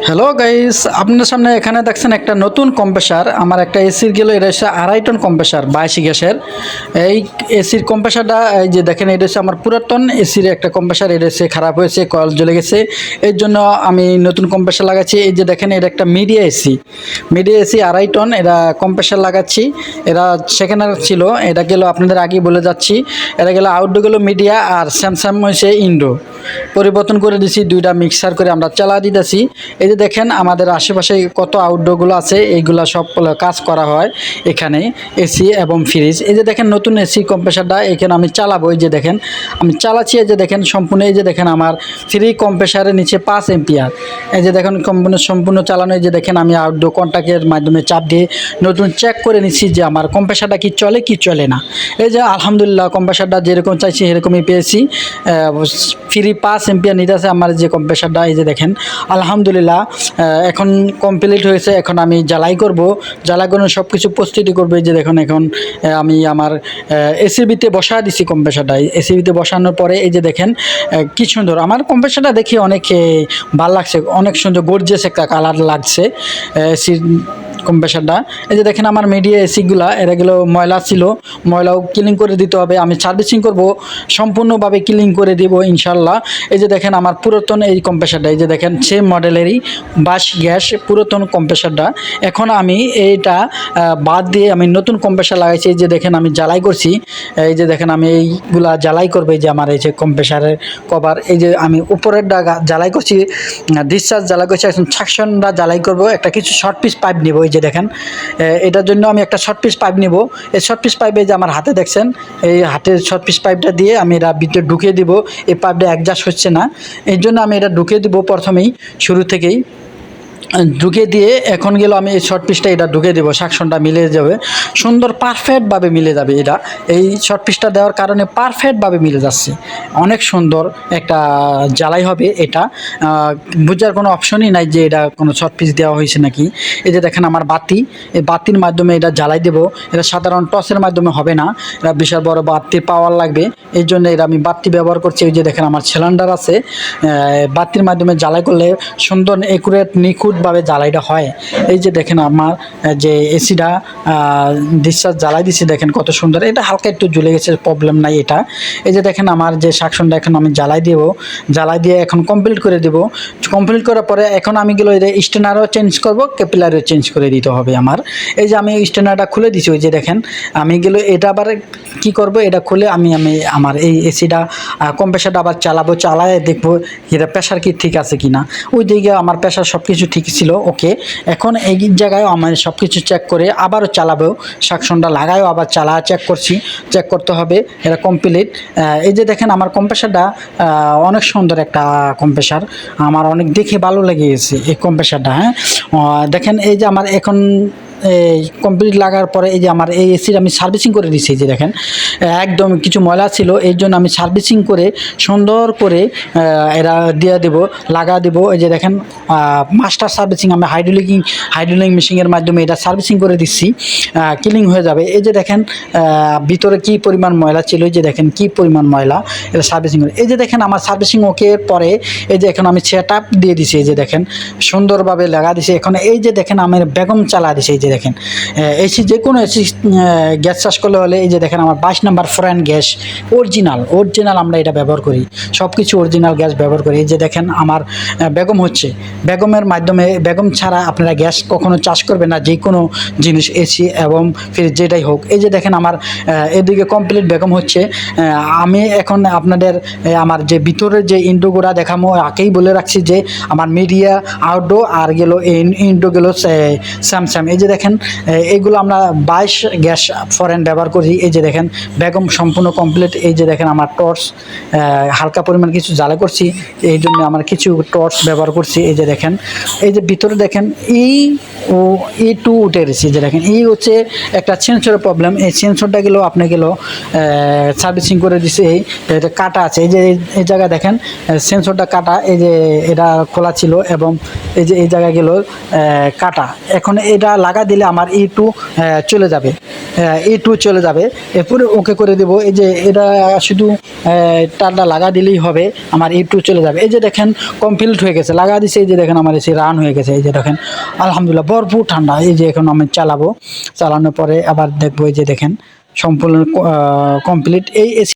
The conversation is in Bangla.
হ্যালো গাইস, আপনার সামনে এখানে দেখছেন একটা নতুন কম্প্রেসার। আমার একটা এসির গেল, এটা হচ্ছে 2.5 টন কম্প্রেসার 82 গ্যাসের। এই এসির কম্প্রেসারটা এই যে দেখেন, এটা হচ্ছে আমার পুরাতন এসির একটা কম্প্রেসার। এটা হচ্ছে খারাপ হয়েছে, কয়েল জ্বলে গেছে, এর জন্য আমি নতুন কম্প্রেসার লাগাচ্ছি। এই যে দেখেন, এটা একটা মিডিয়া এসি, 2.5 টন এটা কম্প্রেসার লাগাচ্ছি। এরা সেকেন্ডার ছিল, এটা গেল আপনাদের আগেই বলে যাচ্ছি। এটা গেল আউটডোর গেল মিডিয়া, আর স্যামসাং হয়েছে ইন্ডো। পরিবর্তন করে দিছি, দুইটা মিক্সার করে আমরা চালা দিতেছি। এই যে দেখেন আমাদের আশেপাশে কত আউটডোরগুলো আছে, এইগুলা সব কাজ করা হয় এখানে, এসি এবং ফ্রিজ। এই যে দেখেন নতুন এসি কম্প্রেসারটা এখানে আমি চালাবো। এই যে দেখেন আমি চালাচ্ছি, এই যে দেখেন সম্পূর্ণ, এই যে দেখেন আমার ফ্রি কম্প্রেসারের নিচে 5 এম্পিয়ার। এই যে দেখেন সম্পূর্ণ চালানো। এই যে দেখেন আমি আউটডোর কন্ট্যাক্টের মাধ্যমে চাপ দিয়ে নতুন চেক করে নিচ্ছি যে আমার কম্প্রেসারটা কি চলে কি চলে না। এই যে আলহামদুলিল্লাহ কম্প্রেসারটা যেরকম চাইছি সেরকমই পেয়েছি। ফ্রি 5 এম্পিয়ার নিতে আছে আমার যে কম্প্রেসারটা। এই যে দেখেন আলহামদুলিল্লাহ এখন কমপ্লিট হয়েছে। এখন আমি জ্বালাই করব, জ্বালাই করে সব কিছু প্রস্তুতি করবো। এই যে দেখুন এখন আমি আমার এসির ভিতরে বসা দিছি কম্প্রেসারটা। এসির ভিতরে বসানোর পরে এই যে দেখেন কি সুন্দর আমার কম্প্রেসারটা দেখে অনেক ভালো লাগছে, অনেক সুন্দর গর্জিয়াস একটা কালার লাগছে এসির কম্প্রেসারটা। এই যে দেখেন আমার মিডিয়া এসিগুলা, এরাগুলো ময়লা ছিল, ময়লাও ক্লিন করে দিতে হবে। আমি সার্ভিসিং করব, সম্পূর্ণভাবে ক্লিন করে দিব ইনশাল্লাহ। এই যে দেখেন আমার পুরাতন এই কম্প্রেসারটা, এই যে দেখেন সেম মডেলেরই 22 গ্যাস পুরাতন কম্প্রেসারটা। এখন আমি এইটা বাদ দিয়ে আমি নতুন কম্প্রেসার লাগাইছি। এই যে দেখেন আমি জ্বালাই করছি। এই যে দেখেন আমি এইগুলা জ্বালাই করবো। এই যে আমার এই যে কম্প্রেসারের কভার, এই যে আমি উপরের ডাগা জ্বালাই করছি, ডিসচার্জ জ্বালাই করছি। এখন সাকশনটা জ্বালাই করব, একটা কিছু শর্ট পিস পাইপ নিব। এই যে দেখেন এটার জন্য আমি একটা শর্ট পিস পাইপ নিব। এই শর্ট পিস পাইপে যে আমার হাতে দেখছেন, এই হাতের শর্ট পিস পাইপটা দিয়ে আমি এটা ভিতরে ঢুকিয়ে দিব। এই পাইপটা অ্যাডজাস্ট হচ্ছে না, এই জন্য আমি এটা ঢুকিয়ে দিব প্রথমেই, শুরু থেকেই ঢুকে দিয়ে এখন গেল আমি এই শর্ট পিসটা এটা ঢুকে দেবো, সাকশনটা মিলে যাবে সুন্দর, পারফেক্টভাবে মিলে যাবে। এটা এই শর্ট পিসটা দেওয়ার কারণে পারফেক্টভাবে মিলে যাচ্ছে, অনেক সুন্দর একটা জ্বালাই হবে। এটা বোঝার কোনো অপশনই নাই যে এটা কোনো শর্ট পিস দেওয়া হয়েছে নাকি। এই যে দেখেন আমার বাতি, এই বাতির মাধ্যমে এটা জ্বালাই দেবো। এটা সাধারণ টর্চের মাধ্যমে হবে না, এটা বিশাল বড় বাতির পাওয়ার লাগবে, এই জন্য এটা আমি বাতি ব্যবহার করছি। এই যে দেখেন আমার সিলিন্ডার আছে, বাতির মাধ্যমে জ্বালাই করলে সুন্দর একুরেট নিখুঁতভাবে জ্বালাইটা হয়। এই যে দেখেন আমার যে এসিটা ডিসচার্জ জ্বালাই দিচ্ছি, দেখেন কত সুন্দর। এটা হালকা একটু জ্বলে গেছে, প্রবলেম নাই এটা। এই যে দেখেন আমার যে সাকশনটা এখন আমি জ্বালাই দেবো, জ্বালাই দিয়ে এখন কমপ্লিট করে দেবো। কমপ্লিট করার পরে এখন আমি গেলো এটা স্টেনারও চেঞ্জ করবো, ক্যাপিলারও চেঞ্জ করে দিতে হবে আমার। এই যে আমি স্টেনারটা খুলে দিছি, ওই যে দেখেন আমি গেলো এটা আবার কি করব, এটা খুলে আমি আমার এই এসিটা কম্প্রেসারটা আবার চালাবো, চালায় দেখবো এটা প্রেশার কি ঠিক আছে কিনা। ওই দিকে আমার প্রেশার সব কিছু ঠিক ছিল, ওকে। এখন এই জায়গায় আমার সব কিছু চেক করে আবারও চালাবো, সাকশনটা লাগায়ও আবার চেক করছি, চেক করতে হবে এটা কমপ্লিট। এই যে দেখেন আমার কম্প্রেসারটা অনেক সুন্দর একটা কম্প্রেসার, আমার অনেক দেখে ভালো লেগে গেছে এই কম্প্রেসারটা। হ্যাঁ দেখেন এই যে আমার এখন এই কমপ্লিট লাগার পরে এই যে আমার এই এসির আমি সার্ভিসিং করে দিচ্ছি। যে দেখেন একদম কিছু ময়লা ছিল, এই জন্য আমি সার্ভিসিং করে সুন্দর করে এরা দিয়ে দেবো, লাগা দেবো। এই যে দেখেন মাস্টার সার্ভিসিং আমি হাইড্রোলিক মেশিনের মাধ্যমে এটা সার্ভিসিং করে দিচ্ছি, ক্লিন হয়ে যাবে। এই যে দেখেন ভিতরে কি পরিমাণ ময়লা ছিল, এই যে দেখেন কি পরিমাণ ময়লা, এটা সার্ভিসিং করে। এই যে দেখেন আমার সার্ভিসিং ওকে পরে এই যে এখন আমি সেট আপ দিয়ে দিছি। এই যে দেখেন সুন্দরভাবে লাগা দিছি। এখন এই যে দেখেন আমার বেগম চালা দিছে। এই যে দেখেন এসি যে কোনো এসি গ্যাস চাষ করলে হলে এই যে দেখেন আমার 22 নম্বর ফ্রেন গ্যাস অরিজিনাল আমরা এটা ব্যবহার করি, সব কিছু অরিজিনাল গ্যাস ব্যবহার করি। এই যে দেখেন আমার বেগম হচ্ছে, বেগমের মাধ্যমে, বেগম ছাড়া আপনারা গ্যাস কখনো চাষ করবে না, যে কোনো জিনিস এসি এবং ফ্রিজ যেটাই হোক। এই যে দেখেন আমার এদিকে কমপ্লিট বেগম হচ্ছে। আমি এখন আপনাদের আমার যে ভিতরের যে ইন্ডোগুলা দেখামো, আগেই বলে রাখছি যে আমার মিডিয়া আউটডোর আর গেলো ইন্ডো গেলো স্যামসাং। এই যে দেখেন এইগুলো আমরা 22 গ্যাস ফরেন ব্যবহার করি। এই যে দেখেন বেগম সম্পূর্ণ কমপ্লিট। এই যে দেখেন আমার টর্চ হালকা পরিমাণ কিছু জ্বালা করছি, এই জন্য আমার কিছু টর্চ ব্যবহার করছি। এই যে দেখেন এই যে ভিতরে দেখেন টু উঠে গেছি। যে দেখেন এই হচ্ছে একটা সেন্সরের প্রবলেম, এই সেন্সরটা গেলো আপনি গেলো সার্ভিসিং করে দিছে। এটা কাটা আছে, এই যে এই জায়গায় দেখেন সেন্সরটা কাটা, এই যে এটা খোলা ছিল এবং এই যে এই জায়গায় গেলো কাটা। এখন এটা লাগা দিলে আমার E2 চলে যাবে, E2 চলে যাবে। এরপরে ওকে করে দেব। এই যে এটা শুধু তারটা লাগা দিলেই হবে, আমার E2 চলে যাবে। এই যে দেখেন কমপ্লিট হয়ে গেছে, লাগা দিছে। এই যে দেখেন আমার এসি রান হয়ে গেছে। এই যে দেখেন আলহামদুলিল্লাহ ভরপুর ঠান্ডা। এই যে এখন আমি চালাবো, চালানোর পরে আবার দেখবো। এই যে দেখেন সম্পূর্ণ কমপ্লিট। এই এসি